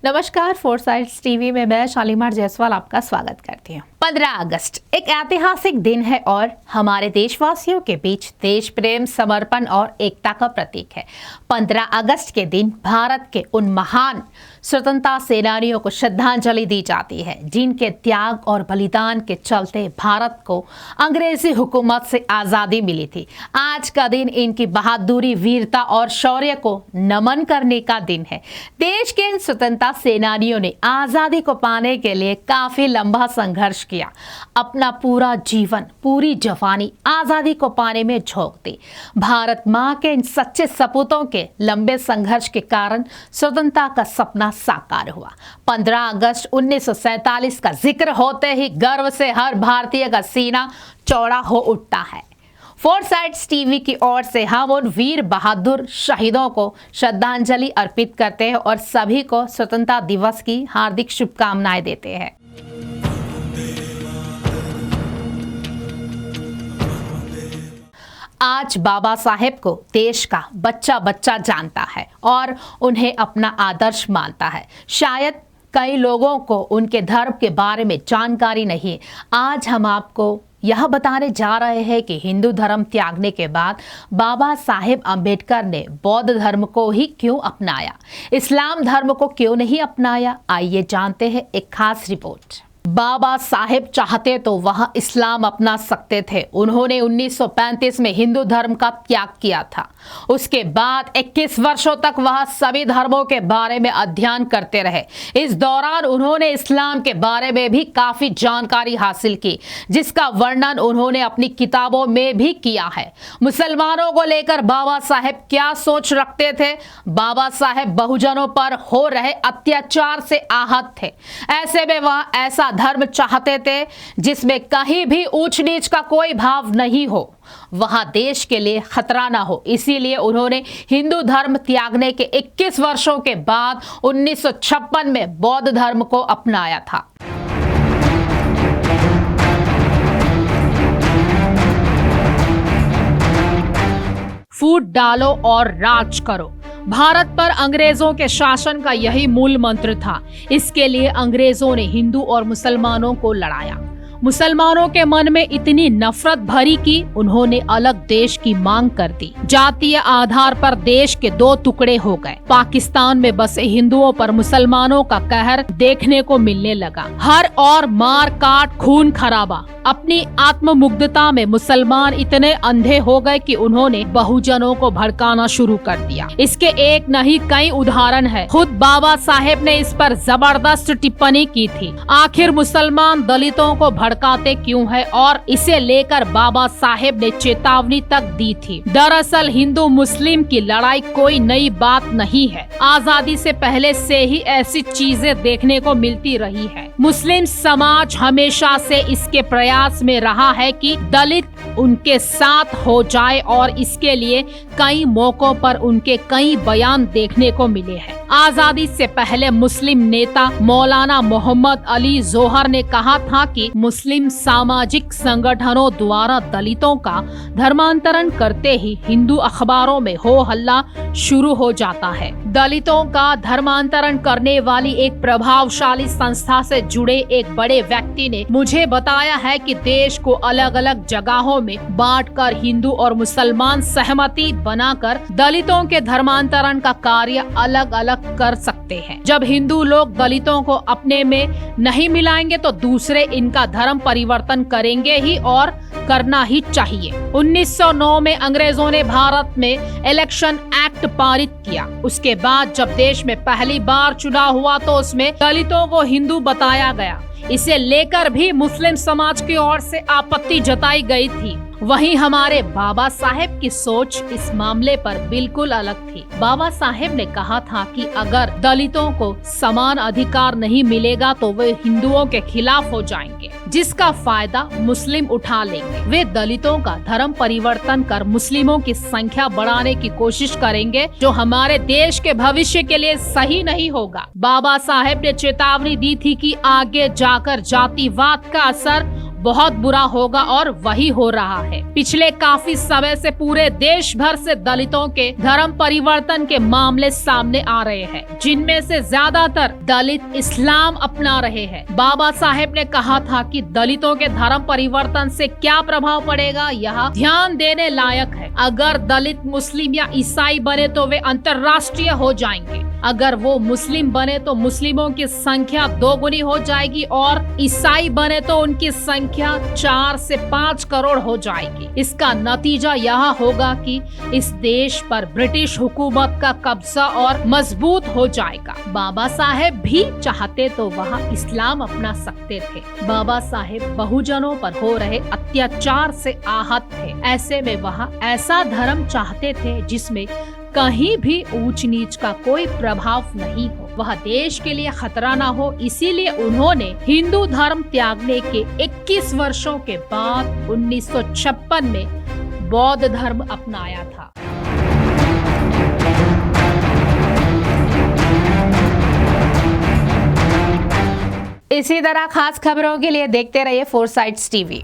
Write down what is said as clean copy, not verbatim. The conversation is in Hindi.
नमस्कार, फोरसाइट्स टीवी में मैं शालीमार जायसवाल आपका स्वागत करती हूँ। 15 अगस्त एक ऐतिहासिक दिन है और हमारे देशवासियों के बीच देश प्रेम, समर्पण और एकता का प्रतीक है। 15 अगस्त के दिन भारत के उन महान स्वतंत्रता सेनानियों को श्रद्धांजलि दी जाती है जिनके त्याग और बलिदान के चलते भारत को अंग्रेजी हुकूमत से आज़ादी मिली थी। आज का दिन इनकी बहादुरी, वीरता और शौर्य को नमन करने का दिन है। देश के इन स्वतंत्रता सेनानियों ने आज़ादी को पाने के लिए काफ़ी लंबा संघर्ष किया। अपना पूरा जीवन, पूरी जवानी आज़ादी को पाने में झोंक दी। भारत माँ के इन सच्चे सपूतों के लंबे संघर्ष के कारण स्वतंत्रता का सपना साकार हुआ। 15 अगस्त 1947 का जिक्र होते ही गर्व से हर भारतीय का सीना चौड़ा हो उठता है। फोरसाइट्स टीवी की ओर से हम उन वीर बहादुर शहीदों को श्रद्धांजलि अर्पित करते हैं और सभी को स्वतंत्रता दिवस की हार्दिक शुभकामनाएं देते हैं। आज बाबा साहेब को देश का बच्चा बच्चा जानता है और उन्हें अपना आदर्श मानता है। शायद कई लोगों को उनके धर्म के बारे में जानकारी नहीं है। आज हम आपको यह बताने जा रहे हैं कि हिंदू धर्म त्यागने के बाद बाबा साहेब अम्बेडकर ने बौद्ध धर्म को ही क्यों अपनाया, इस्लाम धर्म को क्यों नहीं अपनाया। आइए जानते हैं एक खास रिपोर्ट। बाबा साहेब चाहते तो वह इस्लाम अपना सकते थे। उन्होंने 1935 में हिंदू धर्म का त्याग किया था। उसके बाद 21 वर्षों तक वह सभी धर्मों के बारे में अध्ययन करते रहे। इस दौरान उन्होंने इस्लाम के बारे में भी काफी जानकारी हासिल की, जिसका वर्णन उन्होंने अपनी किताबों में भी किया है। मुसलमानों को लेकर बाबा साहेब क्या सोच रखते थे? बाबा साहेब बहुजनों पर हो रहे अत्याचार से आहत थे। ऐसे में वह ऐसा धर्म चाहते थे जिसमें कहीं भी ऊंच नीच का कोई भाव नहीं हो, वहां देश के लिए खतरा ना हो। इसीलिए उन्होंने हिंदू धर्म त्यागने के 21 वर्षों के बाद 1956 में बौद्ध धर्म को अपनाया था। फूट डालो और राज करो। भारत पर अंग्रेजों के शासन का यही मूल मंत्र था। इसके लिए अंग्रेजों ने हिंदू और मुसलमानों को लड़ाया। मुसलमानों के मन में इतनी नफरत भरी कि उन्होंने अलग देश की मांग कर दी। जातीय आधार पर देश के दो टुकड़े हो गए। पाकिस्तान में बसे हिंदुओं पर मुसलमानों का कहर देखने को मिलने लगा। हर और मार काट, खून खराबा। अपनी आत्ममुग्धता में मुसलमान इतने अंधे हो गए कि उन्होंने बहुजनों को भड़काना शुरू कर दिया। इसके एक नहीं कई उदाहरण है। खुद बाबा साहेब ने इस पर जबरदस्त टिप्पणी की थी। आखिर मुसलमान दलितों को भड़काते क्यों है, और इसे लेकर बाबा साहेब ने चेतावनी तक दी थी। दरअसल हिंदू मुस्लिम की लड़ाई कोई नई बात नहीं है। आजादी से पहले से ही ऐसी चीजें देखने को मिलती रही है। मुस्लिम समाज हमेशा से इसके प्रयास में रहा है कि दलित उनके साथ हो जाए और इसके लिए कई मौकों पर उनके कई बयान देखने को मिले हैं। आजादी से पहले मुस्लिम नेता मौलाना मोहम्मद अली जोहर ने कहा था कि मुस्लिम सामाजिक संगठनों द्वारा दलितों का धर्मांतरण करते ही हिंदू अखबारों में हो हल्ला शुरू हो जाता है। दलितों का धर्मांतरण करने वाली एक प्रभावशाली संस्था से जुड़े एक बड़े व्यक्ति ने मुझे बताया है कि देश को अलग अलग जगहों में बांटकर हिंदू और मुसलमान सहमति बनाकर दलितों के धर्मांतरण का कार्य अलग अलग कर सकते हैं। जब हिंदू लोग दलितों को अपने में नहीं मिलाएंगे तो दूसरे इनका धर्म परिवर्तन करेंगे ही, और करना ही चाहिए। 1909 में अंग्रेजों ने भारत में इलेक्शन एक्ट पारित किया। उसके बाद जब देश में पहली बार चुनाव हुआ तो उसमें दलितों को हिंदू बताया गया। इसे लेकर भी मुस्लिम समाज की ओर से आपत्ति जताई गई थी। वहीं हमारे बाबा साहेब की सोच इस मामले पर बिल्कुल अलग थी। बाबा साहेब ने कहा था कि अगर दलितों को समान अधिकार नहीं मिलेगा तो वे हिंदुओं के खिलाफ हो जाएंगे, जिसका फायदा मुस्लिम उठा लेंगे। वे दलितों का धर्म परिवर्तन कर मुस्लिमों की संख्या बढ़ाने की कोशिश करेंगे, जो हमारे देश के भविष्य के लिए सही नहीं होगा। बाबा साहेब ने चेतावनी दी थी कि आगे जाकर जातिवाद का असर बहुत बुरा होगा और वही हो रहा है। पिछले काफी समय से पूरे देश भर से दलितों के धर्म परिवर्तन के मामले सामने आ रहे हैं, जिनमें से ज्यादातर दलित इस्लाम अपना रहे हैं। बाबा साहेब ने कहा था कि दलितों के धर्म परिवर्तन से क्या प्रभाव पड़ेगा, यह ध्यान देने लायक है। अगर दलित मुस्लिम या ईसाई बने तो वे अंतर्राष्ट्रीय हो जाएंगे। अगर वो मुस्लिम बने तो मुस्लिमों की संख्या 2 गुनी हो जाएगी और ईसाई बने तो उनकी संख्या 4 से 5 करोड़ हो जाएगी। इसका नतीजा यह होगा कि इस देश पर ब्रिटिश हुकूमत का कब्जा और मजबूत हो जाएगा। बाबा साहेब भी चाहते तो वह इस्लाम अपना सकते थे। बाबा साहेब बहुजनों पर हो रहे अत्याचार से आहत थे। ऐसे में वह ऐसा धर्म चाहते थे जिसमें कहीं भी ऊंच नीच का कोई प्रभाव नहीं हो, वह देश के लिए खतरा ना हो। इसीलिए उन्होंने हिंदू धर्म त्यागने के 21 वर्षों के बाद 1956 में बौद्ध धर्म अपनाया था। इसी तरह खास खबरों के लिए देखते रहिए फोरसाइट्स टीवी।